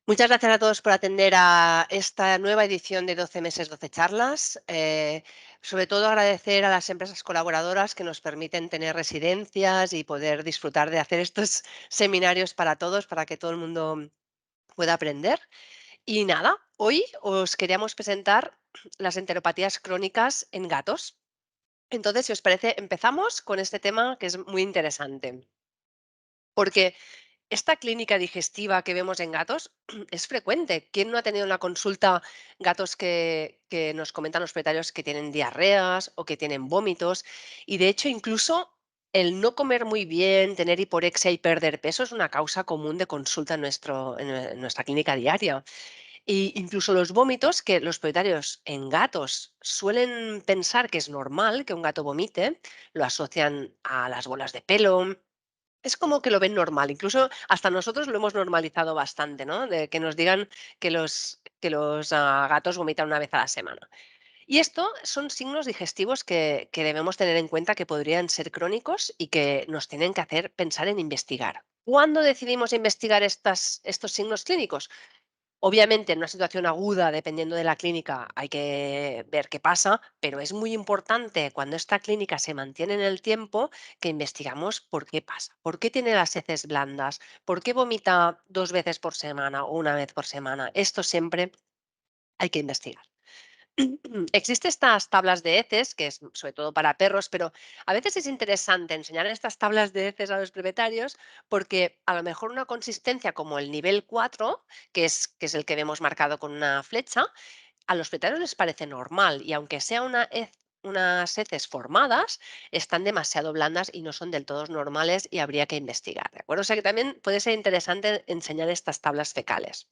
Muchas gracias a todos por atender a esta nueva edición de 12 meses, 12 charlas. Sobre todo agradecer a las empresas colaboradoras que nos permiten tener residencias y poder disfrutar de hacer estos seminarios para todos, para que todo el mundo pueda aprender. Y nada, hoy os queríamos presentar las enteropatías crónicas en gatos. Entonces, si os parece, empezamos con este tema que es muy interesante, porque esta clínica digestiva que vemos en gatos es frecuente. ¿Quién no ha tenido en la consulta gatos que nos comentan los propietarios que tienen diarreas o que tienen vómitos? Y de hecho, incluso el no comer muy bien, tener hiporexia y perder peso es una causa común de consulta en nuestra clínica diaria. Y incluso los vómitos, que los propietarios en gatos suelen pensar que es normal que un gato vomite, lo asocian a las bolas de pelo, es como que lo ven normal, incluso hasta nosotros lo hemos normalizado bastante, ¿no? De que nos digan que los gatos vomitan una vez a la semana. Y esto son signos digestivos que debemos tener en cuenta que podrían ser crónicos y que nos tienen que hacer pensar en investigar. ¿Cuándo decidimos investigar estos signos clínicos? Obviamente, en una situación aguda, dependiendo de la clínica, hay que ver qué pasa, pero es muy importante cuando esta clínica se mantiene en el tiempo que investigamos por qué pasa, por qué tiene las heces blandas, por qué vomita 2 veces por semana o una vez por semana. Esto siempre hay que investigar. Existen estas tablas de heces, que es sobre todo para perros, pero a veces es interesante enseñar estas tablas de heces a los propietarios porque a lo mejor una consistencia como el nivel 4, que es el que vemos marcado con una flecha, a los propietarios les parece normal y aunque sea unas heces formadas, están demasiado blandas y no son del todo normales y habría que investigar, ¿de acuerdo? O sea que también puede ser interesante enseñar estas tablas fecales.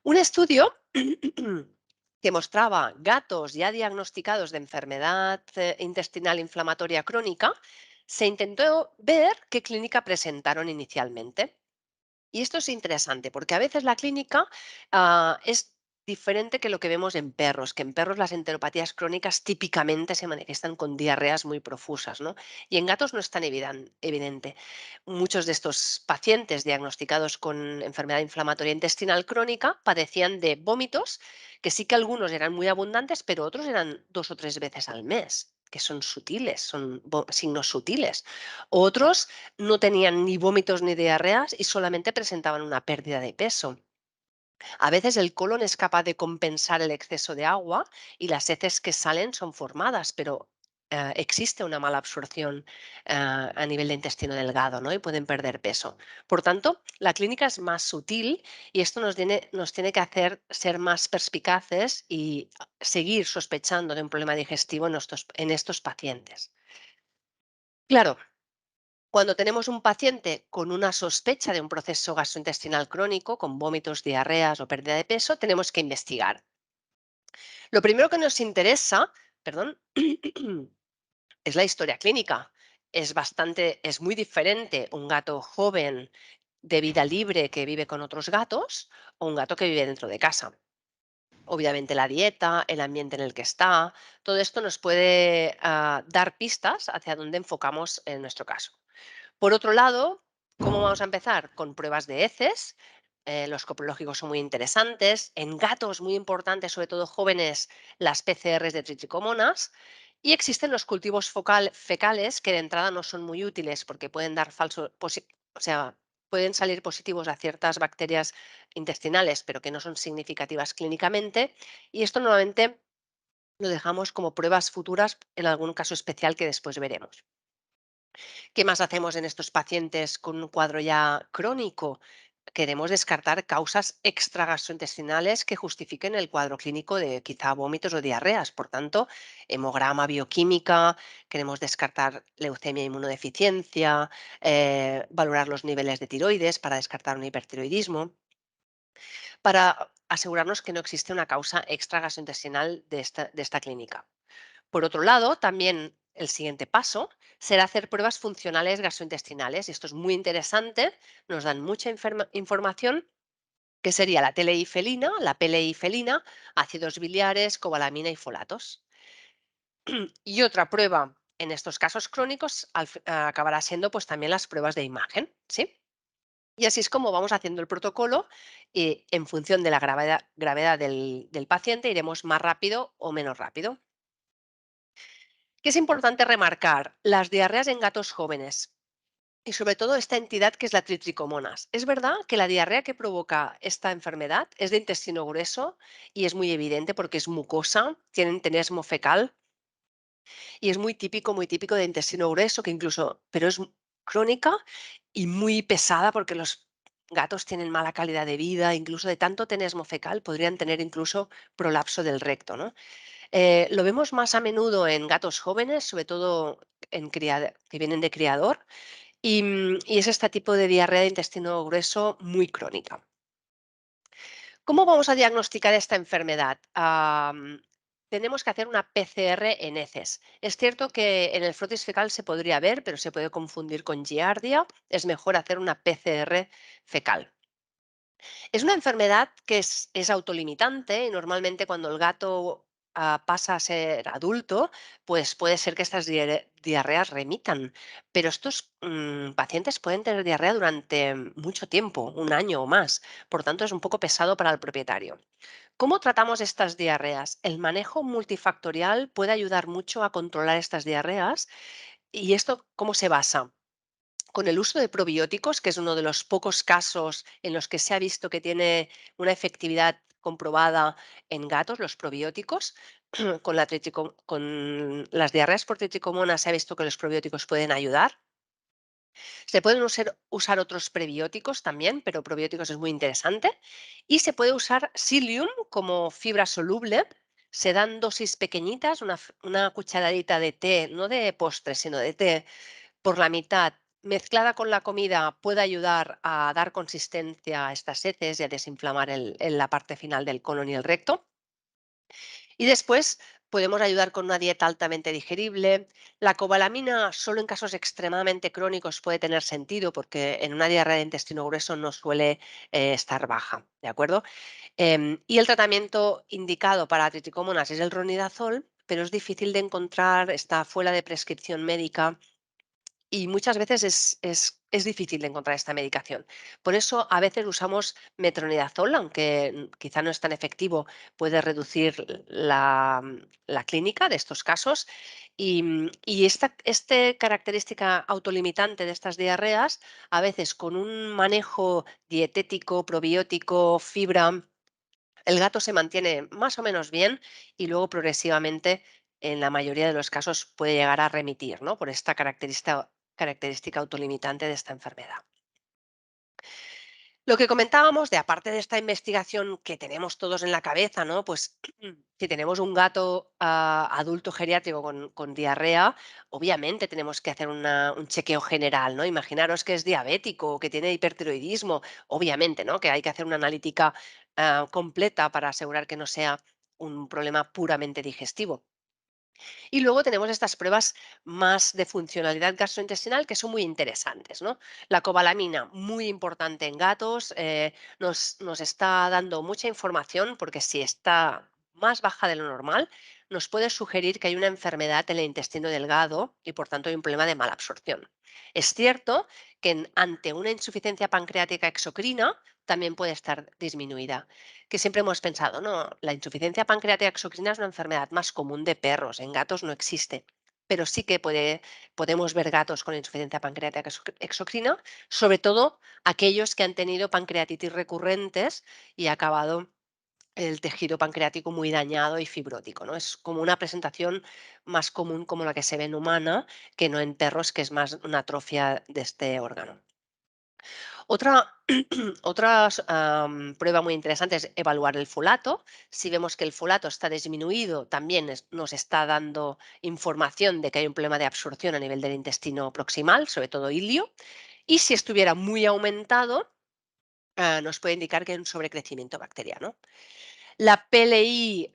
Un estudio que mostraba gatos ya diagnosticados de enfermedad intestinal inflamatoria crónica, se intentó ver qué clínica presentaron inicialmente. Y esto es interesante porque a veces la clínica es diferente que lo que vemos en perros, que en perros las enteropatías crónicas típicamente se manifiestan con diarreas muy profusas, ¿no? Y en gatos no es tan evidente. Muchos de estos pacientes diagnosticados con enfermedad inflamatoria intestinal crónica padecían de vómitos, que sí que algunos eran muy abundantes, pero otros eran 2 o 3 veces al mes, que son sutiles, son signos sutiles. Otros no tenían ni vómitos ni diarreas y solamente presentaban una pérdida de peso. A veces el colon es capaz de compensar el exceso de agua y las heces que salen son formadas, pero existe una mala absorción a nivel de intestino delgado, ¿no? Y pueden perder peso. Por tanto, la clínica es más sutil y esto nos tiene que hacer ser más perspicaces y seguir sospechando de un problema digestivo en estos pacientes. Claro, cuando tenemos un paciente con una sospecha de un proceso gastrointestinal crónico, con vómitos, diarreas o pérdida de peso, tenemos que investigar. Lo primero que nos interesa, perdón, es la historia clínica. Es muy diferente un gato joven de vida libre que vive con otros gatos o un gato que vive dentro de casa. Obviamente la dieta, el ambiente en el que está, todo esto nos puede dar pistas hacia dónde enfocamos en nuestro caso. Por otro lado, ¿cómo vamos a empezar? Con pruebas de heces. Los coprológicos son muy interesantes. En gatos, muy importantes, sobre todo jóvenes, las PCRs de trichicomonas. Y existen los cultivos fecales que de entrada no son muy útiles porque pueden dar o sea, pueden salir positivos a ciertas bacterias intestinales, pero que no son significativas clínicamente. Y esto normalmente lo dejamos como pruebas futuras en algún caso especial que después veremos. ¿Qué más hacemos en estos pacientes con un cuadro ya crónico? Queremos descartar causas extragastrointestinales que justifiquen el cuadro clínico de quizá vómitos o diarreas. Por tanto, hemograma, bioquímica, queremos descartar leucemia e inmunodeficiencia, valorar los niveles de tiroides para descartar un hipertiroidismo, para asegurarnos que no existe una causa extragastrointestinal de esta clínica. Por otro lado, también el siguiente paso será hacer pruebas funcionales gastrointestinales. Y esto es muy interesante, nos dan mucha información, que sería la TLI felina, la PLI felina, ácidos biliares, cobalamina y folatos. Y otra prueba en estos casos crónicos acabará siendo pues también las pruebas de imagen, ¿sí? Y así es como vamos haciendo el protocolo y en función de la gravedad del paciente iremos más rápido o menos rápido. ¿Qué es importante remarcar? Las diarreas en gatos jóvenes y sobre todo esta entidad que es la tritricomonas. Es verdad que la diarrea que provoca esta enfermedad es de intestino grueso y es muy evidente porque es mucosa, tienen tenesmo fecal y es muy típico de intestino grueso, que incluso, pero es crónica y muy pesada porque los gatos tienen mala calidad de vida, incluso de tanto tenesmo fecal podrían tener incluso prolapso del recto, ¿no? Lo vemos más a menudo en gatos jóvenes, sobre todo que vienen de criador, y es este tipo de diarrea de intestino grueso muy crónica. ¿Cómo vamos a diagnosticar esta enfermedad? Tenemos que hacer una PCR en heces. Es cierto que en el frotis fecal se podría ver, pero se puede confundir con giardia. Es mejor hacer una PCR fecal. Es una enfermedad que es autolimitante y normalmente cuando el gato pasa a ser adulto, pues puede ser que estas diarreas remitan. Pero estos pacientes pueden tener diarrea durante mucho tiempo, un año o más. Por tanto, es un poco pesado para el propietario. ¿Cómo tratamos estas diarreas? El manejo multifactorial puede ayudar mucho a controlar estas diarreas. ¿Y esto cómo se basa? Con el uso de probióticos, que es uno de los pocos casos en los que se ha visto que tiene una efectividad comprobada en gatos, los probióticos, con las diarreas por triticomona se ha visto que los probióticos pueden ayudar. Se pueden usar otros prebióticos también, pero probióticos es muy interesante. Y se puede usar psyllium como fibra soluble. Se dan dosis pequeñitas, una cucharadita de té, no de postre, sino de té por la mitad, mezclada con la comida, puede ayudar a dar consistencia a estas heces y a desinflamar la parte final del colon y el recto. Y después podemos ayudar con una dieta altamente digerible. La cobalamina solo en casos extremadamente crónicos puede tener sentido porque en una diarrea de intestino grueso no suele estar baja, ¿de acuerdo? Y el tratamiento indicado para triticómonas es el ronidazol, pero es difícil de encontrar, está fuera de prescripción médica y muchas veces es difícil de encontrar esta medicación. Por eso a veces usamos metronidazol, aunque quizá no es tan efectivo, puede reducir la clínica de estos casos. Y esta característica autolimitante de estas diarreas, a veces con un manejo dietético, probiótico, fibra, el gato se mantiene más o menos bien y luego progresivamente, en la mayoría de los casos, puede llegar a remitir, ¿no? Por esta característica autolimitante de esta enfermedad. Lo que comentábamos de aparte de esta investigación que tenemos todos en la cabeza, ¿no? Pues si tenemos un gato adulto geriátrico con diarrea, obviamente tenemos que hacer un chequeo general, ¿no? Imaginaros que es diabético o que tiene hipertiroidismo, obviamente, ¿no? Que hay que hacer una analítica completa para asegurar que no sea un problema puramente digestivo. Y luego tenemos estas pruebas más de funcionalidad gastrointestinal que son muy interesantes, ¿no? La cobalamina, muy importante en gatos, nos está dando mucha información porque si está más baja de lo normal, nos puede sugerir que hay una enfermedad en el intestino delgado y por tanto hay un problema de mala absorción. Es cierto que ante una insuficiencia pancreática exocrina también puede estar disminuida, que siempre hemos pensado, no, la insuficiencia pancreática exocrina es una enfermedad más común de perros, en gatos no existe, pero sí que podemos ver gatos con insuficiencia pancreática exocrina, sobre todo aquellos que han tenido pancreatitis recurrentes y ha acabado el tejido pancreático muy dañado y fibrótico, ¿no? Es como una presentación más común como la que se ve en humana que no en perros, que es más una atrofia de este órgano. Otra, prueba muy interesante es evaluar el folato. Si vemos que el folato está disminuido, también nos está dando información de que hay un problema de absorción a nivel del intestino proximal, sobre todo ilio. Y si estuviera muy aumentado, nos puede indicar que hay un sobrecrecimiento bacteriano. La PLI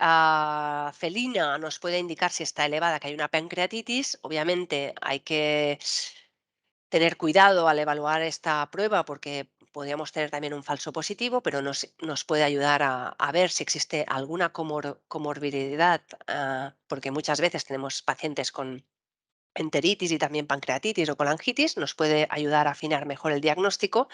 felina nos puede indicar si está elevada, que hay una pancreatitis. Obviamente hay que tener cuidado al evaluar esta prueba porque podríamos tener también un falso positivo, pero nos puede ayudar a ver si existe alguna comorbilidad, porque muchas veces tenemos pacientes con enteritis y también pancreatitis o colangitis, nos puede ayudar a afinar mejor el diagnóstico.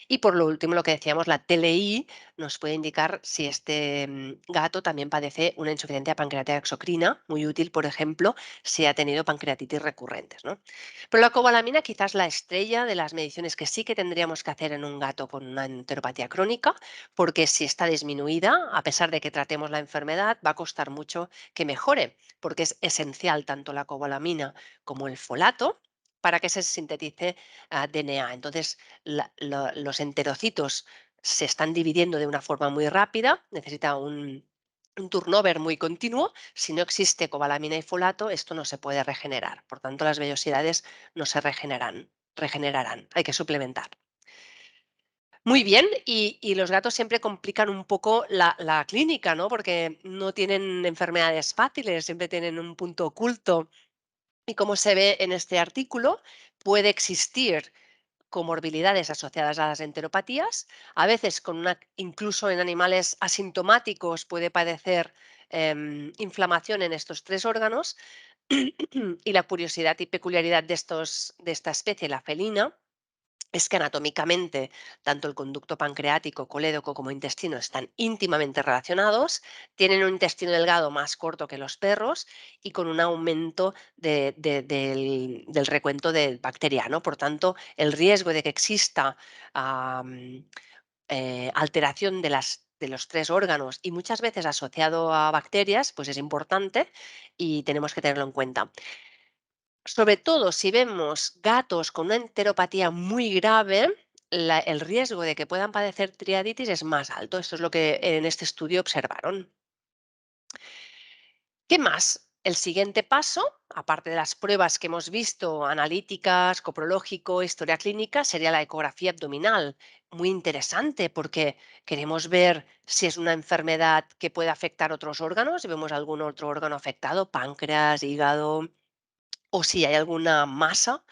Y por lo último, lo que decíamos, la TLI nos puede indicar si este gato también padece una insuficiencia pancreática exocrina, muy útil, por ejemplo, si ha tenido pancreatitis recurrentes, ¿no? Pero la cobalamina quizás la estrella de las mediciones que sí que tendríamos que hacer en un gato con una enteropatía crónica, porque si está disminuida, a pesar de que tratemos la enfermedad, va a costar mucho que mejore, porque es esencial tanto la cobalamina como el folato para que se sintetice DNA. Entonces, los enterocitos se están dividiendo de una forma muy rápida, necesita un turnover muy continuo. Si no existe cobalamina y folato, esto no se puede regenerar. Por tanto, las vellosidades no se regenerarán. Hay que suplementar. Muy bien, y los gatos siempre complican un poco la clínica, ¿no? Porque no tienen enfermedades fáciles, siempre tienen un punto oculto. Y como se ve en este artículo, puede existir comorbilidades asociadas a las enteropatías, a veces incluso en animales asintomáticos puede padecer inflamación en estos tres órganos y la curiosidad y peculiaridad de esta especie, la felina, es que anatómicamente tanto el conducto pancreático, colédoco como intestino están íntimamente relacionados, tienen un intestino delgado más corto que los perros y con un aumento del recuento bacteriano. Por tanto, el riesgo de que exista alteración de los tres órganos y muchas veces asociado a bacterias, pues es importante y tenemos que tenerlo en cuenta. Sobre todo si vemos gatos con una enteropatía muy grave, el riesgo de que puedan padecer triaditis es más alto. Esto es lo que en este estudio observaron. ¿Qué más? El siguiente paso, aparte de las pruebas que hemos visto, analíticas, coprológico, historia clínica, sería la ecografía abdominal. Muy interesante porque queremos ver si es una enfermedad que puede afectar otros órganos, si vemos algún otro órgano afectado, páncreas, hígado, o si hay alguna masa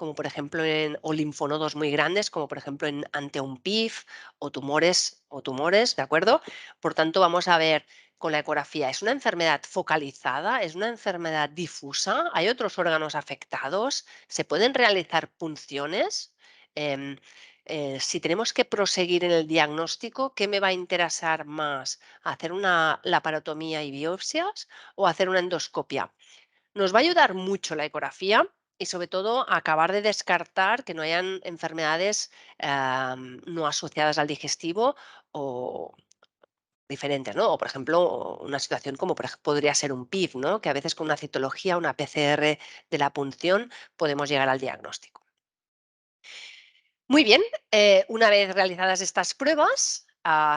como por ejemplo o linfonodos muy grandes, como por ejemplo ante un PIF o tumores, ¿de acuerdo? Por tanto, vamos a ver con la ecografía, ¿es una enfermedad focalizada? ¿Es una enfermedad difusa? ¿Hay otros órganos afectados? ¿Se pueden realizar punciones? Em, si tenemos que proseguir en el diagnóstico, ¿qué me va a interesar más? ¿Hacer una laparotomía y biopsias o hacer una endoscopia? Nos va a ayudar mucho la ecografía y sobre todo a acabar de descartar que no hayan enfermedades no asociadas al digestivo o diferentes, ¿no? O por ejemplo, una situación como podría ser un PIF, ¿no? Que a veces con una citología, una PCR de la punción podemos llegar al diagnóstico. Muy bien, una vez realizadas estas pruebas,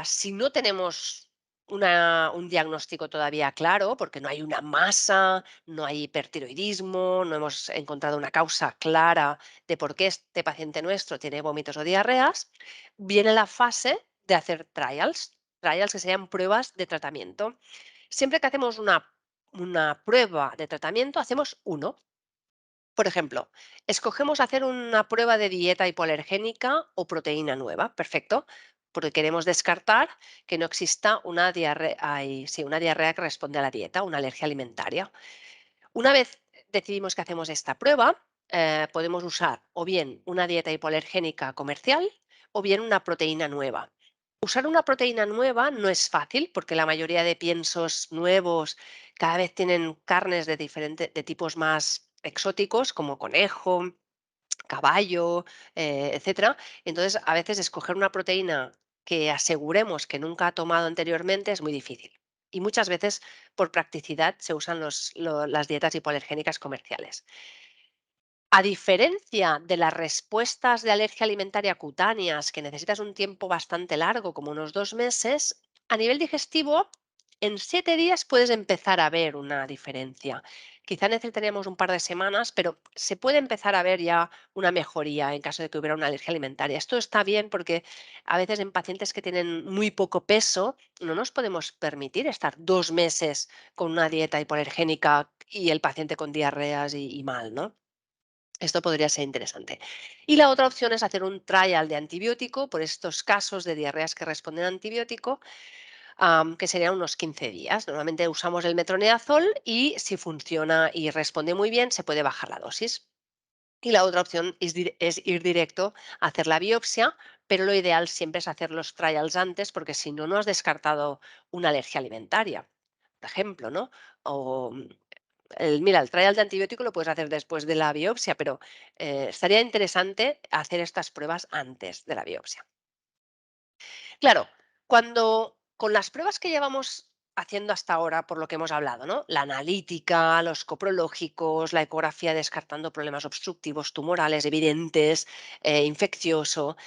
si no tenemos un diagnóstico todavía claro, porque no hay una masa, no hay hipertiroidismo, no hemos encontrado una causa clara de por qué este paciente nuestro tiene vómitos o diarreas, viene la fase de hacer trials que serían pruebas de tratamiento. Siempre que hacemos una prueba de tratamiento, hacemos uno. Por ejemplo, escogemos hacer una prueba de dieta hipoalergénica o proteína nueva, perfecto, porque queremos descartar que no exista una diarrea que responde a la dieta, una alergia alimentaria. Una vez decidimos que hacemos esta prueba, podemos usar o bien una dieta hipoalergénica comercial o bien una proteína nueva. Usar una proteína nueva no es fácil porque la mayoría de piensos nuevos cada vez tienen carnes de tipos más exóticos como conejo, caballo, etcétera. Entonces, a veces escoger una proteína que aseguremos que nunca ha tomado anteriormente es muy difícil. Y muchas veces, por practicidad, se usan las dietas hipoalergénicas comerciales. A diferencia de las respuestas de alergia alimentaria cutáneas, que necesitas un tiempo bastante largo, como unos 2 meses, a nivel digestivo, en 7 días puedes empezar a ver una diferencia. Quizá necesitaríamos un par de semanas, pero se puede empezar a ver ya una mejoría en caso de que hubiera una alergia alimentaria. Esto está bien porque a veces en pacientes que tienen muy poco peso no nos podemos permitir estar 2 meses con una dieta hipoalergénica y el paciente con diarreas y mal, ¿no? Esto podría ser interesante. Y la otra opción es hacer un trial de antibiótico por estos casos de diarreas que responden a antibiótico, que serían unos 15 días. Normalmente usamos el metronidazol y si funciona y responde muy bien, se puede bajar la dosis. Y la otra opción es ir directo a hacer la biopsia, pero lo ideal siempre es hacer los trials antes, porque si no, no has descartado una alergia alimentaria, por ejemplo, ¿no? O mira, el trial de antibiótico lo puedes hacer después de la biopsia, pero estaría interesante hacer estas pruebas antes de la biopsia. Claro, cuando con las pruebas que llevamos haciendo hasta ahora, por lo que hemos hablado, ¿no? La analítica, los coprológicos, la ecografía descartando problemas obstructivos, tumorales evidentes, infeccioso.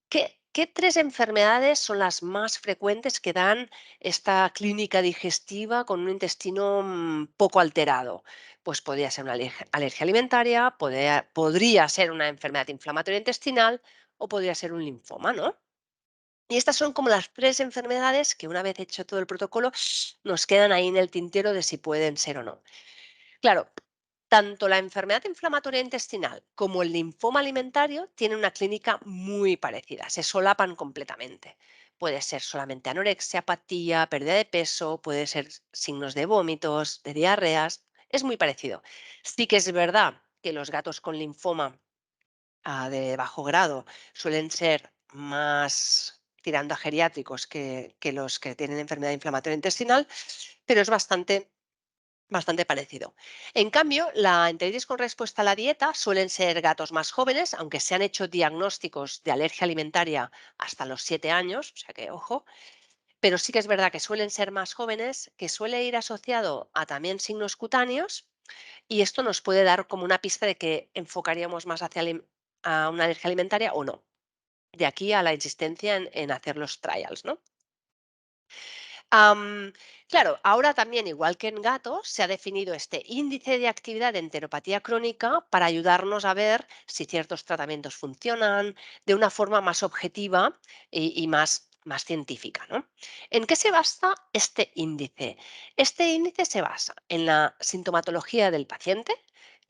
¿Qué tres enfermedades son las más frecuentes que dan esta clínica digestiva con un intestino poco alterado? Pues podría ser una alergia alimentaria, podría ser una enfermedad inflamatoria intestinal o podría ser un linfoma, ¿no? Y estas son como las 3 enfermedades que una vez hecho todo el protocolo, nos quedan ahí en el tintero de si pueden ser o no. Claro, tanto la enfermedad inflamatoria intestinal como el linfoma alimentario tienen una clínica muy parecida, se solapan completamente. Puede ser solamente anorexia, apatía, pérdida de peso, puede ser signos de vómitos, de diarreas, es muy parecido. Sí que es verdad que los gatos con linfoma de bajo grado suelen ser más tirando a geriátricos que los que tienen enfermedad inflamatoria intestinal, pero es bastante parecido. En cambio, la enteritis con respuesta a la dieta suelen ser gatos más jóvenes, aunque se han hecho diagnósticos de alergia alimentaria hasta los 7 años, o sea que ojo, pero sí que es verdad que suelen ser más jóvenes, que suele ir asociado a también signos cutáneos y esto nos puede dar como una pista de que enfocaríamos más hacia a una alergia alimentaria o no. De aquí a la insistencia en hacer los trials, ¿no? Am, claro, ahora también, igual que en gatos, se ha definido este índice de actividad de enteropatía crónica para ayudarnos a ver si ciertos tratamientos funcionan de una forma más objetiva y más científica, ¿no? ¿En qué se basa este índice? Este índice se basa en la sintomatología del paciente,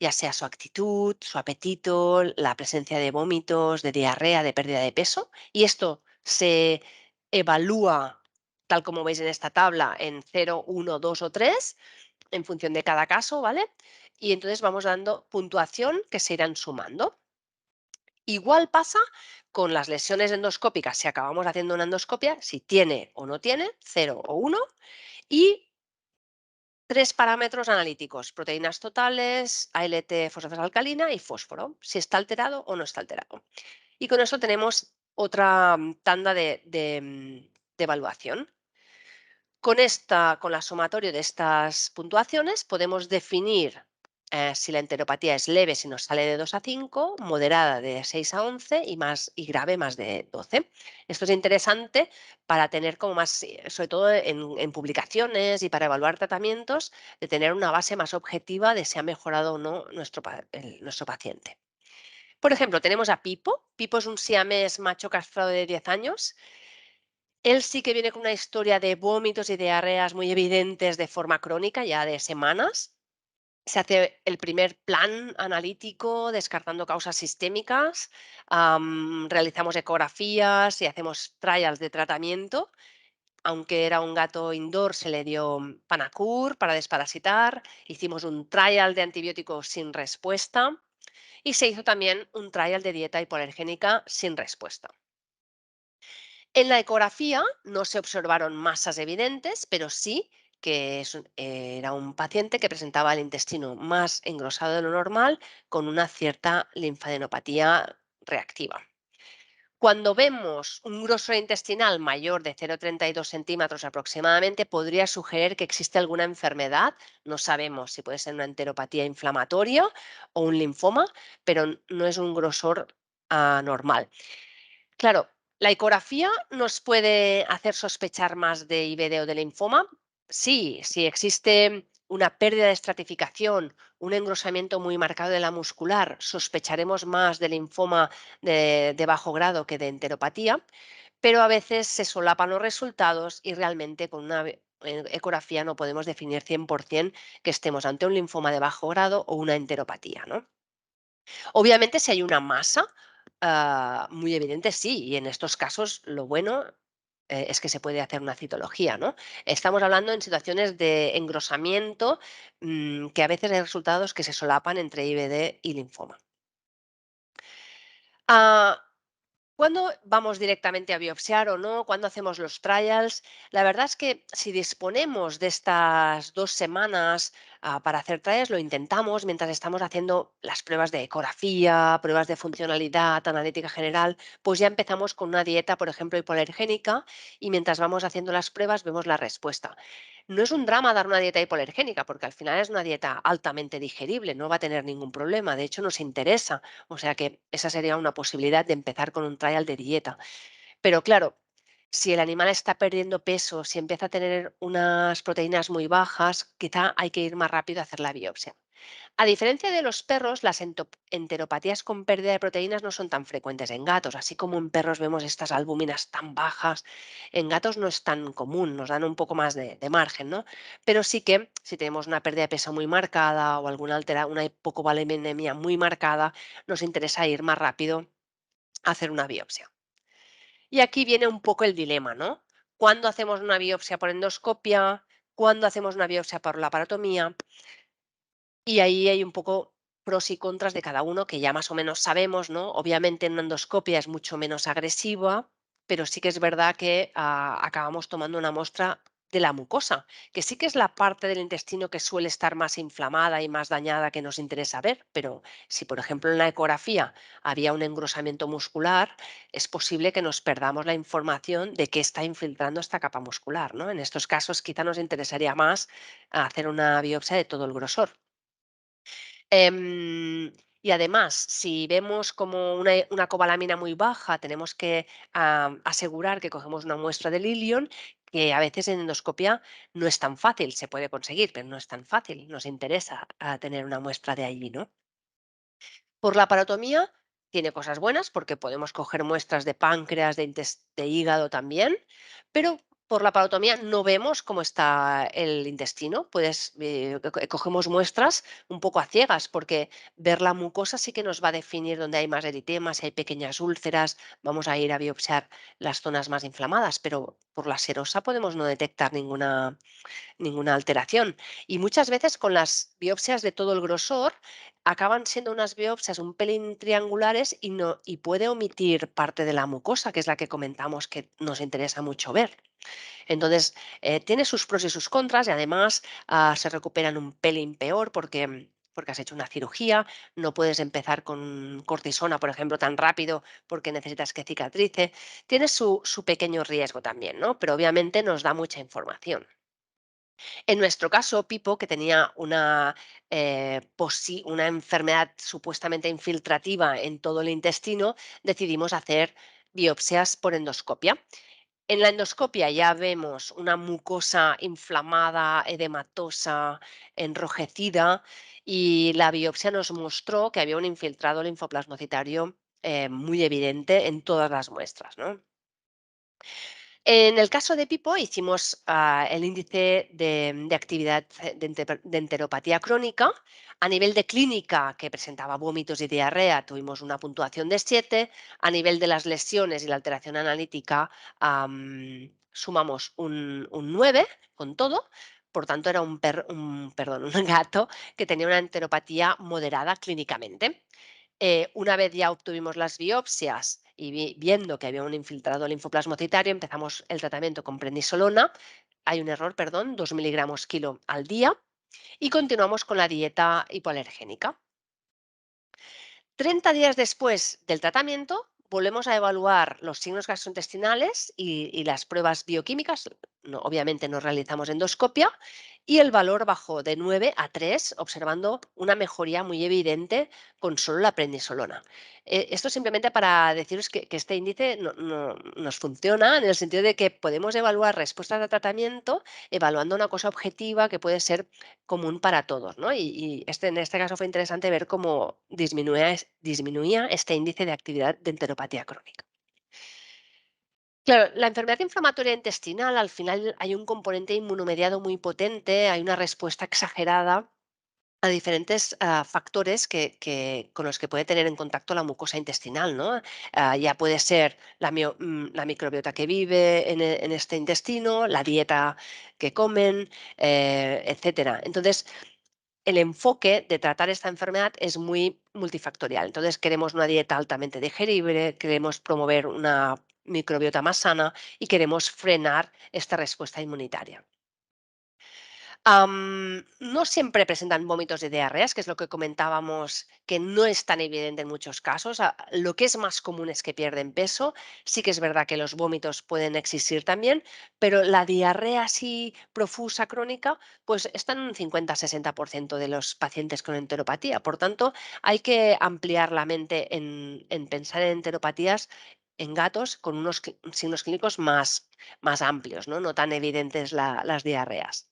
ya sea su actitud, su apetito, la presencia de vómitos, de diarrea, de pérdida de peso, y esto se evalúa tal como veis en esta tabla, en 0, 1, 2 o 3, en función de cada caso, ¿vale? Y entonces vamos dando puntuación que se irán sumando. Igual pasa con las lesiones endoscópicas, si acabamos haciendo una endoscopia, si tiene o no tiene, 0 o 1, y tres parámetros analíticos, proteínas totales, ALT, fosfatasa alcalina y fósforo, si está alterado o no está alterado. Y con eso tenemos otra tanda de evaluación. Con la sumatoria de estas puntuaciones podemos definir si la enteropatía es leve si nos sale de 2 a 5, moderada de 6 a 11 y grave más de 12. Esto es interesante para tener como más, sobre todo en publicaciones y para evaluar tratamientos, de tener una base más objetiva de si ha mejorado o no nuestro paciente. Por ejemplo, tenemos a Pipo. Pipo es un siamés macho castrado de 10 años. Él sí que viene con una historia de vómitos y diarreas muy evidentes de forma crónica, ya de semanas. Se hace el primer plan analítico descartando causas sistémicas, realizamos ecografías y hacemos trials de tratamiento. Aunque era un gato indoor, se le dio Panacur para desparasitar, hicimos un trial de antibióticos sin respuesta y se hizo también un trial de dieta hipoalergénica sin respuesta. En la ecografía no se observaron masas evidentes, pero sí que era un paciente que presentaba el intestino más engrosado de lo normal con una cierta linfadenopatía reactiva. Cuando vemos un grosor intestinal mayor de 0,32 centímetros aproximadamente, podría sugerir que existe alguna enfermedad. No sabemos si puede ser una enteropatía inflamatoria o un linfoma, pero no es un grosor normal. Claro, ¿la ecografía nos puede hacer sospechar más de IBD o de linfoma? Sí, si existe una pérdida de estratificación, un engrosamiento muy marcado de la muscular, sospecharemos más de linfoma de bajo grado que de enteropatía, pero a veces se solapan los resultados y realmente con una ecografía no podemos definir 100% que estemos ante un linfoma de bajo grado o una enteropatía, ¿no? Obviamente, si hay una masa muy evidente, sí, y en estos casos lo bueno es que se puede hacer una citología, ¿no? Estamos hablando en situaciones de engrosamiento que a veces hay resultados que se solapan entre IBD y linfoma. Ah, ¿Cuándo vamos directamente a biopsiar o no? ¿Cuándo hacemos los trials? La verdad es que si disponemos de estas 2 semanas para hacer trials, lo intentamos mientras estamos haciendo las pruebas de ecografía, pruebas de funcionalidad, analítica general, pues ya empezamos con una dieta, por ejemplo, hipoalergénica y mientras vamos haciendo las pruebas vemos la respuesta. No es un drama dar una dieta hipoalergénica porque al final es una dieta altamente digerible, no va a tener ningún problema, de hecho nos interesa, o sea que esa sería una posibilidad de empezar con un trial de dieta. Pero claro, si el animal está perdiendo peso, si empieza a tener unas proteínas muy bajas, quizá hay que ir más rápido a hacer la biopsia. A diferencia de los perros, las enteropatías con pérdida de proteínas no son tan frecuentes en gatos, así como en perros vemos estas albúminas tan bajas. En gatos no es tan común, nos dan un poco más de margen, ¿no? Pero sí que si tenemos una pérdida de peso muy marcada o una hipocoleminemia muy marcada, nos interesa ir más rápido a hacer una biopsia. Y aquí viene un poco el dilema, ¿no? ¿Cuándo hacemos una biopsia por endoscopia? ¿Cuándo hacemos una biopsia por laparotomía? Y ahí hay un poco pros y contras de cada uno que ya más o menos sabemos, ¿no? Obviamente en una endoscopia es mucho menos agresiva, pero sí que es verdad que acabamos tomando una muestra de la mucosa, que sí que es la parte del intestino que suele estar más inflamada y más dañada que nos interesa ver, pero si por ejemplo en la ecografía había un engrosamiento muscular, es posible que nos perdamos la información de qué está infiltrando esta capa muscular, ¿no? En estos casos quizá nos interesaría más hacer una biopsia de todo el grosor. Y además, si vemos como una cobalamina muy baja, tenemos que asegurar que cogemos una muestra del ilion, que a veces en endoscopia no es tan fácil, se puede conseguir, pero no es tan fácil. Nos interesa tener una muestra de allí, ¿no? Por la parotomía tiene cosas buenas porque podemos coger muestras de páncreas, de hígado también, pero por la parotomía no vemos cómo está el intestino. Cogemos muestras un poco a ciegas porque ver la mucosa sí que nos va a definir dónde hay más eritema, si hay pequeñas úlceras, vamos a ir a biopsiar las zonas más inflamadas, pero por la serosa podemos no detectar ninguna alteración. Y muchas veces con las biopsias de todo el grosor acaban siendo unas biopsias un pelín triangulares y, no, y puede omitir parte de la mucosa, que es la que comentamos que nos interesa mucho ver. Entonces, tiene sus pros y sus contras y además se recuperan un pelín peor porque has hecho una cirugía, no puedes empezar con cortisona, por ejemplo, tan rápido porque necesitas que cicatrice. Tiene su pequeño riesgo también, ¿no? Pero obviamente nos da mucha información. En nuestro caso, Pipo, que tenía una enfermedad supuestamente infiltrativa en todo el intestino, decidimos hacer biopsias por endoscopia. En la endoscopia ya vemos una mucosa inflamada, edematosa, enrojecida y la biopsia nos mostró que había un infiltrado linfoplasmocitario muy evidente en todas las muestras, ¿no? En el caso de Pipo hicimos el índice de actividad de enteropatía crónica. A nivel de clínica, que presentaba vómitos y diarrea, tuvimos una puntuación de 7. A nivel de las lesiones y la alteración analítica, sumamos un 9 con todo. Por tanto, era perdón, un gato que tenía una enteropatía moderada clínicamente. Una vez ya obtuvimos las biopsias y viendo que había un infiltrado linfoplasmocitario, empezamos el tratamiento con prednisolona. Hay un error, perdón, 2 miligramos kilo al día y continuamos con la dieta hipoalergénica. 30 días después del tratamiento, volvemos a evaluar los signos gastrointestinales y las pruebas bioquímicas. Obviamente no realizamos endoscopia y el valor bajó de 9 a 3, observando una mejoría muy evidente con solo la prednisolona. Esto simplemente para deciros que este índice nos funciona en el sentido de que podemos evaluar respuestas de tratamiento evaluando una cosa objetiva que puede ser común para todos, ¿no? En este caso fue interesante ver cómo disminuía este índice de actividad de enteropatía crónica. Claro, la enfermedad inflamatoria intestinal, al final hay un componente inmunomediado muy potente, hay una respuesta exagerada a diferentes factores con los que puede tener en contacto la mucosa intestinal, ¿no? Ya puede ser la microbiota que vive en este intestino, la dieta que comen, etcétera. Entonces, el enfoque de tratar esta enfermedad es muy multifactorial. Entonces, queremos una dieta altamente digerible, queremos promover una microbiota más sana y queremos frenar esta respuesta inmunitaria. No siempre presentan vómitos y diarreas, que es lo que comentábamos, que no es tan evidente en muchos casos. Lo que es más común es que pierden peso. Sí que es verdad que los vómitos pueden existir también, pero la diarrea así profusa crónica, pues está en un 50-60% de los pacientes con enteropatía. Por tanto, hay que ampliar la mente en pensar en enteropatías en gatos con unos signos clínicos más amplios, no tan evidentes las diarreas.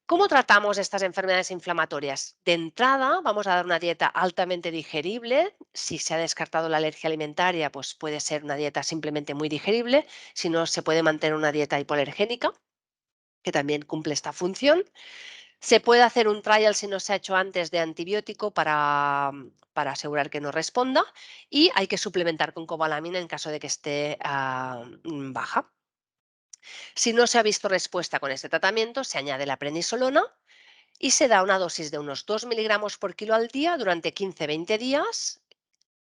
¿Cómo tratamos estas enfermedades inflamatorias? De entrada, vamos a dar una dieta altamente digerible. Si se ha descartado la alergia alimentaria, pues puede ser una dieta simplemente muy digerible. Si no, se puede mantener una dieta hipoalergénica, que también cumple esta función. Se puede hacer un trial si no se ha hecho antes de antibiótico para asegurar que no responda. Y hay que suplementar con cobalamina en caso de que esté baja. Si no se ha visto respuesta con este tratamiento, se añade la prednisolona y se da una dosis de unos 2 miligramos por kilo al día durante 15-20 días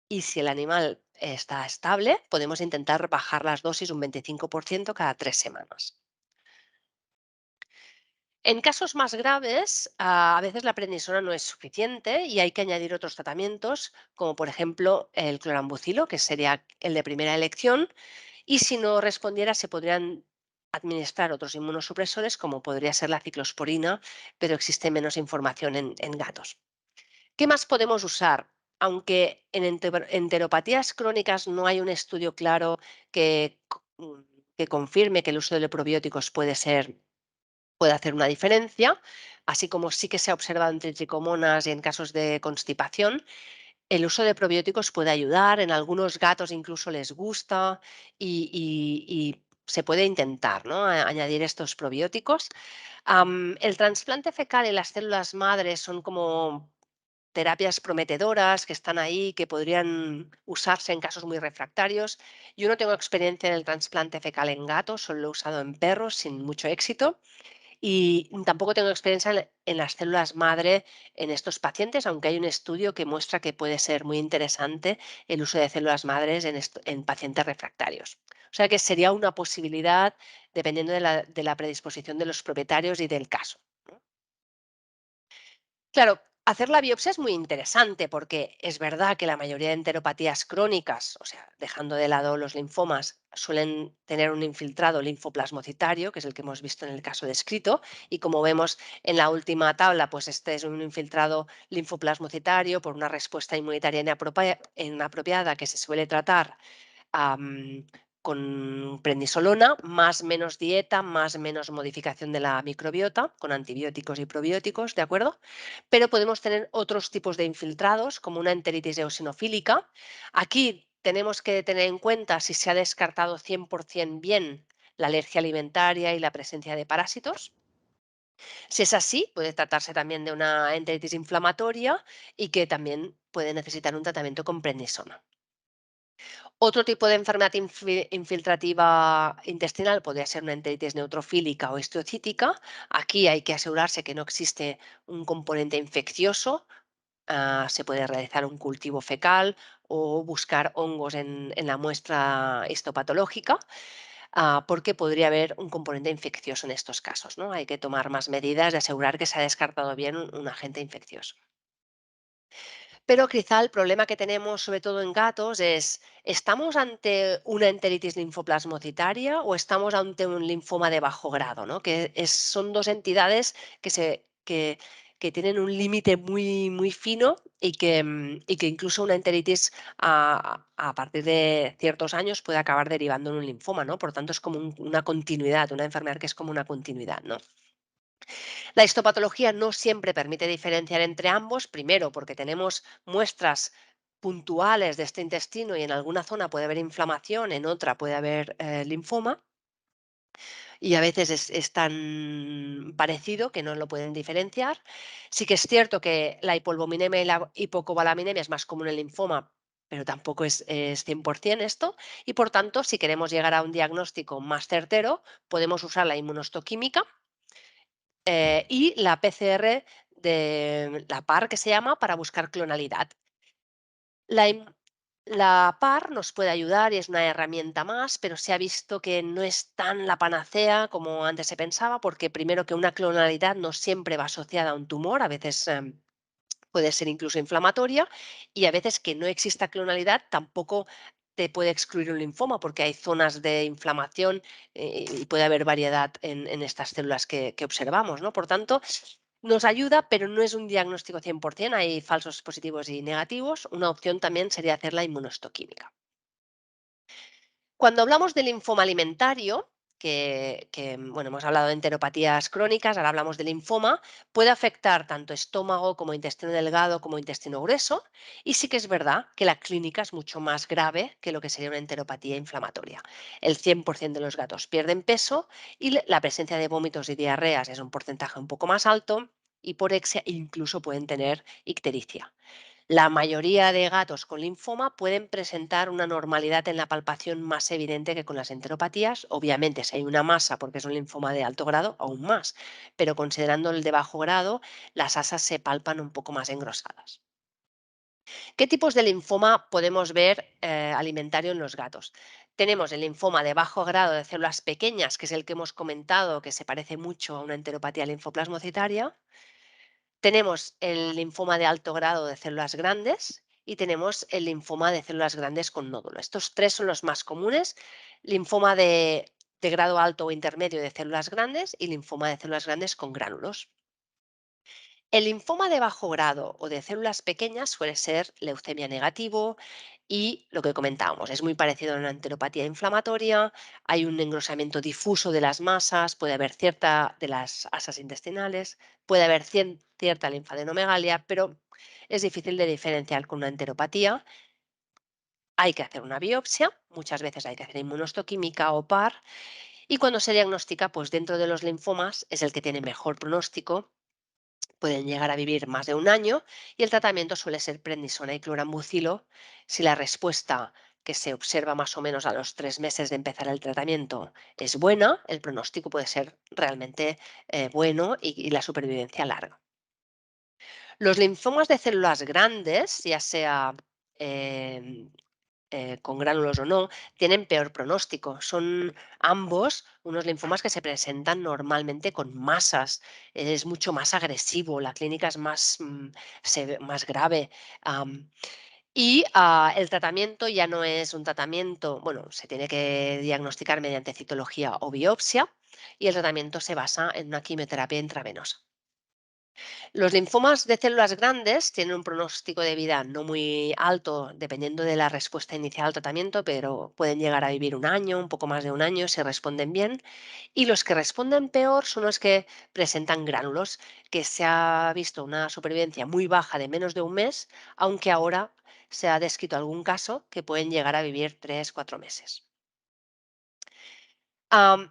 y si el animal está estable, podemos intentar bajar las dosis un 25% cada 3 semanas. En casos más graves, a veces la prednisona no es suficiente y hay que añadir otros tratamientos, como por ejemplo el clorambucilo, que sería el de primera elección, y si no respondiera se podrían administrar otros inmunosupresores, como podría ser la ciclosporina, pero existe menos información en gatos. ¿Qué más podemos usar? Aunque en enteropatías crónicas no hay un estudio claro que confirme que el uso de probióticos puede hacer una diferencia, así como sí que se ha observado en tricomonas y en casos de constipación, el uso de probióticos puede ayudar, en algunos gatos incluso les gusta y se puede intentar, ¿no? Añadir estos probióticos. El trasplante fecal y las células madres son como terapias prometedoras que están ahí, que podrían usarse en casos muy refractarios. Yo no tengo experiencia en el trasplante fecal en gatos, solo lo he usado en perros sin mucho éxito. Y tampoco tengo experiencia en las células madre en estos pacientes, aunque hay un estudio que muestra que puede ser muy interesante el uso de células madres en pacientes refractarios. O sea que sería una posibilidad dependiendo de la predisposición de los propietarios y del caso. Claro, hacer la biopsia es muy interesante porque es verdad que la mayoría de enteropatías crónicas, o sea, dejando de lado los linfomas, suelen tener un infiltrado linfoplasmocitario, que es el que hemos visto en el caso descrito, y como vemos en la última tabla, pues este es un infiltrado linfoplasmocitario por una respuesta inmunitaria inapropiada que se suele tratar am, con prednisolona, más menos dieta, más menos modificación de la microbiota, con antibióticos y probióticos, ¿de acuerdo? Pero podemos tener otros tipos de infiltrados, como una enteritis eosinofílica. Aquí tenemos que tener en cuenta si se ha descartado 100% bien la alergia alimentaria y la presencia de parásitos. Si es así, puede tratarse también de una enteritis inflamatoria y que también puede necesitar un tratamiento con prednisona. Otro tipo de enfermedad infiltrativa intestinal podría ser una enteritis neutrofílica o histocítica. Aquí hay que asegurarse que no existe un componente infeccioso. Se puede realizar un cultivo fecal o buscar hongos en la muestra histopatológica, porque podría haber un componente infeccioso en estos casos, ¿no? Hay que tomar más medidas de asegurar que se ha descartado bien un agente infeccioso. Pero quizá el problema que tenemos, sobre todo en gatos, es, ¿estamos ante una enteritis linfoplasmocitaria o estamos ante un linfoma de bajo grado? ¿No? Son dos entidades que tienen un límite muy fino y que incluso una enteritis a partir de ciertos años puede acabar derivando en un linfoma, ¿no? Por tanto, es como una continuidad, una enfermedad que es como una continuidad, ¿no? La histopatología no siempre permite diferenciar entre ambos, primero porque tenemos muestras puntuales de este intestino y en alguna zona puede haber inflamación, en otra puede haber linfoma y a veces es tan parecido que no lo pueden diferenciar. Sí que es cierto que la hipoalbuminemia y la hipocobalaminemia es más común en linfoma, pero tampoco es 100% esto y por tanto si queremos llegar a un diagnóstico más certero podemos usar la inmunohistoquímica y la PCR de la PAR, que se llama, para buscar clonalidad. La, im- la PAR nos puede ayudar y es una herramienta más, pero se ha visto que no es tan la panacea como antes se pensaba, porque primero que una clonalidad no siempre va asociada a un tumor, a veces puede ser incluso inflamatoria, y a veces que no exista clonalidad tampoco te puede excluir un linfoma, porque hay zonas de inflamación y puede haber variedad en estas células que observamos, ¿no? Por tanto, nos ayuda, pero no es un diagnóstico 100%, hay falsos positivos y negativos. Una opción también sería hacer la inmunohistoquímica. Cuando hablamos del linfoma alimentario, bueno, hemos hablado de enteropatías crónicas, ahora hablamos de linfoma, puede afectar tanto estómago como intestino delgado como intestino grueso, y sí que es verdad que la clínica es mucho más grave que lo que sería una enteropatía inflamatoria. El 100% de los gatos pierden peso y la presencia de vómitos y diarreas es un porcentaje un poco más alto, y por porexia incluso pueden tener ictericia. La mayoría de gatos con linfoma pueden presentar una normalidad en la palpación más evidente que con las enteropatías. Obviamente, si hay una masa porque es un linfoma de alto grado, aún más. Pero considerando el de bajo grado, las asas se palpan un poco más engrosadas. ¿Qué tipos de linfoma podemos ver alimentario en los gatos? Tenemos el linfoma de bajo grado de células pequeñas, que es el que hemos comentado, que se parece mucho a una enteropatía linfoplasmocitaria. Tenemos el linfoma de alto grado de células grandes y tenemos el linfoma de células grandes con nódulo. Estos tres son los más comunes: linfoma de grado alto o intermedio de células grandes y linfoma de células grandes con gránulos. El linfoma de bajo grado o de células pequeñas suele ser leucemia negativo y lo que comentábamos, es muy parecido a una enteropatía inflamatoria, hay un engrosamiento difuso de las masas, puede haber cierta de las asas intestinales, puede haber cierta linfadenomegalia, pero es difícil de diferenciar con una enteropatía. Hay que hacer una biopsia, muchas veces hay que hacer inmunohistoquímica o PAR, y cuando se diagnostica, pues dentro de los linfomas es el que tiene mejor pronóstico. Pueden llegar a vivir más de un año y el tratamiento suele ser prednisona y clorambucilo. Si la respuesta que se observa más o menos a los 3 meses de empezar el tratamiento es buena, el pronóstico puede ser realmente bueno y la supervivencia larga. Los linfomas de células grandes, ya sea em, con gránulos o no, tienen peor pronóstico. Son ambos unos linfomas que se presentan normalmente con masas. Es mucho más agresivo, la clínica es más, más grave. El tratamiento ya no es un tratamiento, bueno, se tiene que diagnosticar mediante citología o biopsia, y el tratamiento se basa en una quimioterapia intravenosa. Los linfomas de células grandes tienen un pronóstico de vida no muy alto, dependiendo de la respuesta inicial al tratamiento, pero pueden llegar a vivir un año, un poco más de un año, si responden bien. Y los que responden peor son los que presentan gránulos, que se ha visto una supervivencia muy baja de menos de un mes, aunque ahora se ha descrito algún caso que pueden llegar a vivir 3, 4 meses.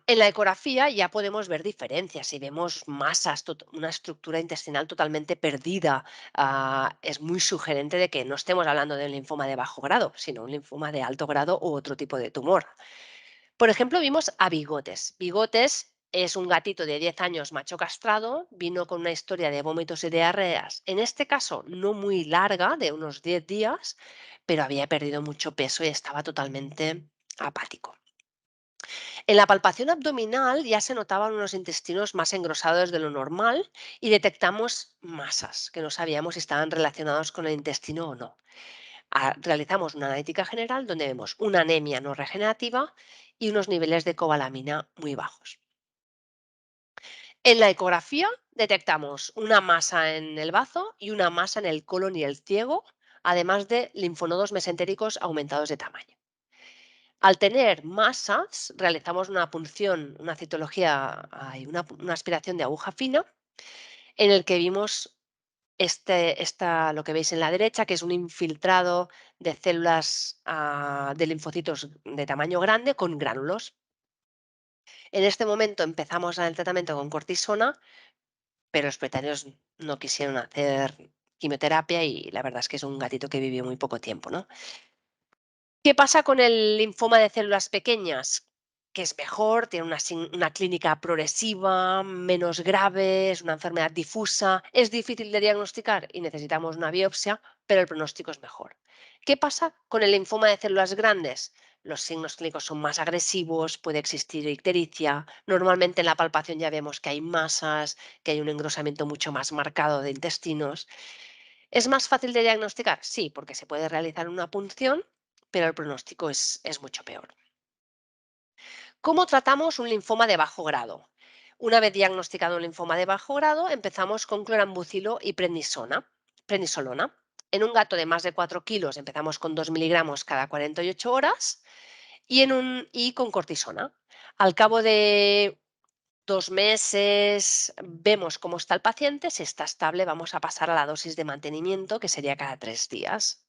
En la ecografía ya podemos ver diferencias. Si vemos masas, una estructura intestinal totalmente perdida, es muy sugerente de que no estemos hablando de un linfoma de bajo grado, sino un linfoma de alto grado u otro tipo de tumor. Por ejemplo, vimos a Bigotes. Bigotes es un gatito de 10 años macho castrado, vino con una historia de vómitos y diarreas, en este caso no muy larga, de unos 10 días, pero había perdido mucho peso y estaba totalmente apático. En la palpación abdominal ya se notaban unos intestinos más engrosados de lo normal y detectamos masas que no sabíamos si estaban relacionados con el intestino o no. Realizamos una analítica general donde vemos una anemia no regenerativa y unos niveles de cobalamina muy bajos. En la ecografía detectamos una masa en el bazo y una masa en el colon y el ciego, además de linfonodos mesentéricos aumentados de tamaño. Al tener masas, realizamos una punción, una citología, una aspiración de aguja fina, en el que vimos lo que veis en la derecha, que es un infiltrado de células de linfocitos de tamaño grande con gránulos. En este momento empezamos el tratamiento con cortisona, pero los propietarios no quisieron hacer quimioterapia y la verdad es que es un gatito que vivió muy poco tiempo, ¿no? ¿Qué pasa con el linfoma de células pequeñas? que es mejor, tiene una clínica progresiva, menos grave, es una enfermedad difusa, es difícil de diagnosticar y necesitamos una biopsia, pero el pronóstico es mejor. ¿Qué pasa con el linfoma de células grandes? Los signos clínicos son más agresivos, puede existir ictericia, normalmente en la palpación ya vemos que hay masas, que hay un engrosamiento mucho más marcado de intestinos. ¿Es más fácil de diagnosticar? Sí, porque se puede realizar una punción, pero el pronóstico es mucho peor. ¿Cómo tratamos un linfoma de bajo grado? Una vez diagnosticado un linfoma de bajo grado, empezamos con clorambucilo y prednisolona. En un gato de más de 4 kilos empezamos con 2 miligramos cada 48 horas y con cortisona. Al cabo de 2 meses vemos cómo está el paciente. Si está estable, vamos a pasar a la dosis de mantenimiento, que sería cada 3 días.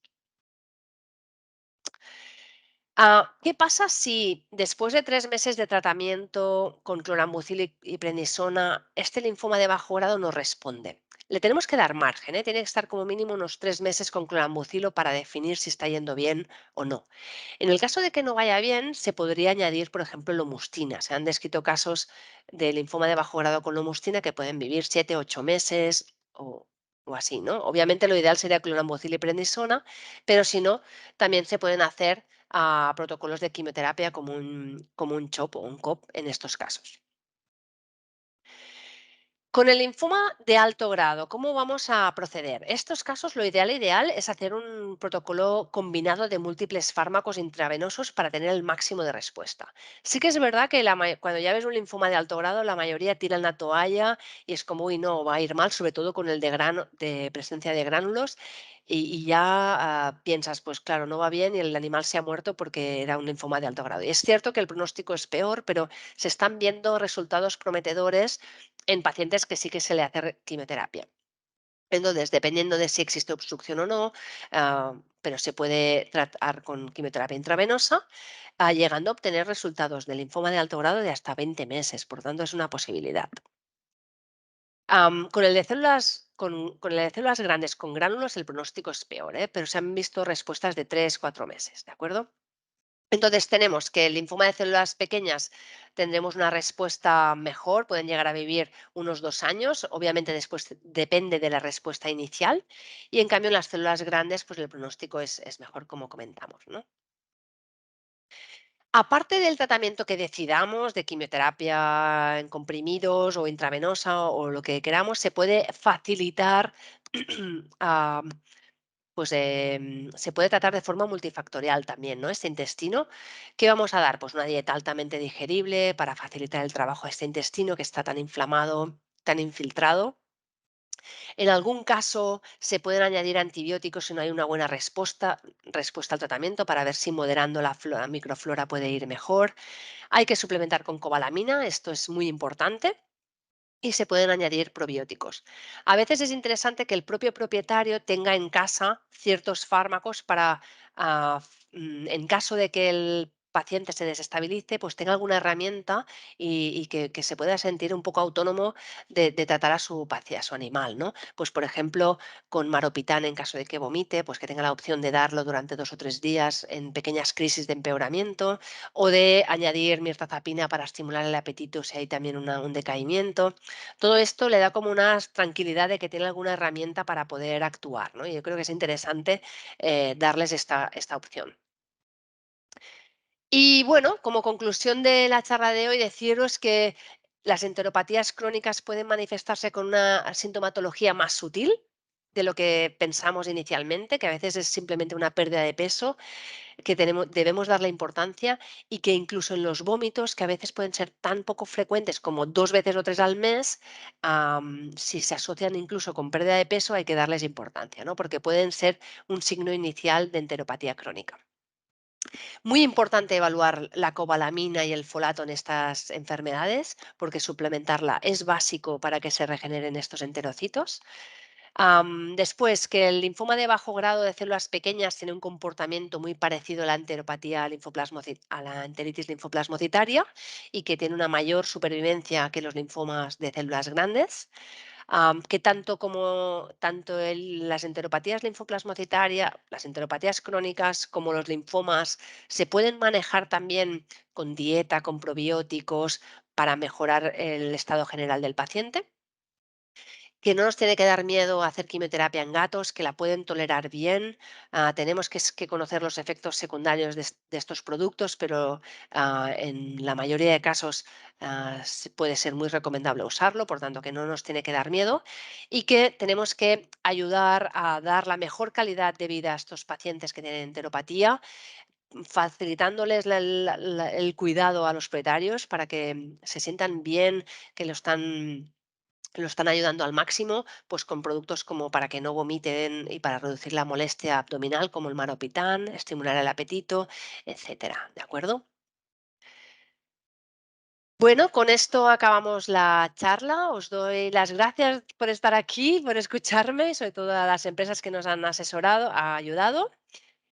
¿Qué pasa si después de 3 meses de tratamiento con clorambucil y prednisona, este linfoma de bajo grado no responde? Le tenemos que dar margen, ¿eh? Tiene que estar como mínimo unos 3 meses con clorambucilo para definir si está yendo bien o no. En el caso de que no vaya bien, se podría añadir, por ejemplo, lomustina. Se han descrito casos de linfoma de bajo grado con lomustina que pueden vivir 7, 8 meses o así, ¿no? Obviamente lo ideal sería clorambucil y prednisona, pero si no, también se pueden hacer protocolos de quimioterapia como un CHOP o un COP en estos casos. Con el linfoma de alto grado, ¿cómo vamos a proceder? Estos casos, lo ideal es hacer un protocolo combinado de múltiples fármacos intravenosos para tener el máximo de respuesta. Sí que es verdad que cuando ya ves un linfoma de alto grado, la mayoría tiran la toalla y es como, uy, no, va a ir mal, sobre todo con el de presencia de gránulos. Y ya piensas, pues claro, no va bien y el animal se ha muerto porque era un linfoma de alto grado. Y es cierto que el pronóstico es peor, pero se están viendo resultados prometedores en pacientes que sí que se le hace quimioterapia. Entonces, dependiendo de si existe obstrucción o no, pero se puede tratar con quimioterapia intravenosa, llegando a obtener resultados de linfoma de alto grado de hasta 20 meses. Por tanto, es una posibilidad. Con el de células grandes con gránulos, el pronóstico es peor, ¿eh? Pero se han visto respuestas de 3, 4 meses, ¿de acuerdo? Entonces tenemos que el linfoma de células pequeñas tendremos una respuesta mejor, pueden llegar a vivir unos 2 años, obviamente después depende de la respuesta inicial, y en cambio en las células grandes pues el pronóstico es mejor como comentamos, ¿no? Aparte del tratamiento que decidamos de quimioterapia en comprimidos o intravenosa o lo que queramos, se puede facilitar ah, se puede tratar de forma multifactorial también, ¿no? Este intestino. ¿Qué vamos a dar? Pues una dieta altamente digerible para facilitar el trabajo a este intestino que está tan inflamado, tan infiltrado. En algún caso se pueden añadir antibióticos si no hay una buena respuesta al tratamiento para ver si moderando la microflora puede ir mejor. Hay que suplementar con cobalamina, esto es muy importante y se pueden añadir probióticos. A veces es interesante que el propio propietario tenga en casa ciertos fármacos para, en caso de que el paciente se desestabilice, pues tenga alguna herramienta y que se pueda sentir un poco autónomo de tratar a su animal, ¿no? Pues, por ejemplo, con maropitán en caso de que vomite, pues que tenga la opción de darlo durante 2 o 3 días en pequeñas crisis de empeoramiento o de añadir mirtazapina para estimular el apetito si hay también un decaimiento. Todo esto le da como una tranquilidad de que tiene alguna herramienta para poder actuar, ¿no? Y yo creo que es interesante darles esta opción. Y bueno, como conclusión de la charla de hoy, deciros que las enteropatías crónicas pueden manifestarse con una sintomatología más sutil de lo que pensamos inicialmente, que a veces es simplemente una pérdida de peso que debemos darle importancia y que incluso en los vómitos, que a veces pueden ser tan poco frecuentes como 2 veces o 3 al mes, si se asocian incluso con pérdida de peso, hay que darles importancia, ¿no? Porque pueden ser un signo inicial de enteropatía crónica. Muy importante evaluar la cobalamina y el folato en estas enfermedades, porque suplementarla es básico para que se regeneren estos enterocitos. Después, que el linfoma de bajo grado de células pequeñas tiene un comportamiento muy parecido a la enteropatía a la enteritis linfoplasmocitaria y que tiene una mayor supervivencia que los linfomas de células grandes. que las enteropatías linfoplasmocitarias, las enteropatías crónicas, como los linfomas, se pueden manejar también con dieta, con probióticos, para mejorar el estado general del paciente. Que no nos tiene que dar miedo hacer quimioterapia en gatos, que la pueden tolerar bien. Tenemos que conocer los efectos secundarios de estos productos, pero en la mayoría de casos puede ser muy recomendable usarlo, por tanto que no nos tiene que dar miedo y que tenemos que ayudar a dar la mejor calidad de vida a estos pacientes que tienen enteropatía, facilitándoles el cuidado a los propietarios para que se sientan bien, que lo están ayudando al máximo, pues con productos como para que no vomiten y para reducir la molestia abdominal, como el maropitán, estimular el apetito, etcétera, ¿de acuerdo? Bueno, con esto acabamos la charla. Os doy las gracias por estar aquí, por escucharme, sobre todo a las empresas que nos han asesorado, ayudado.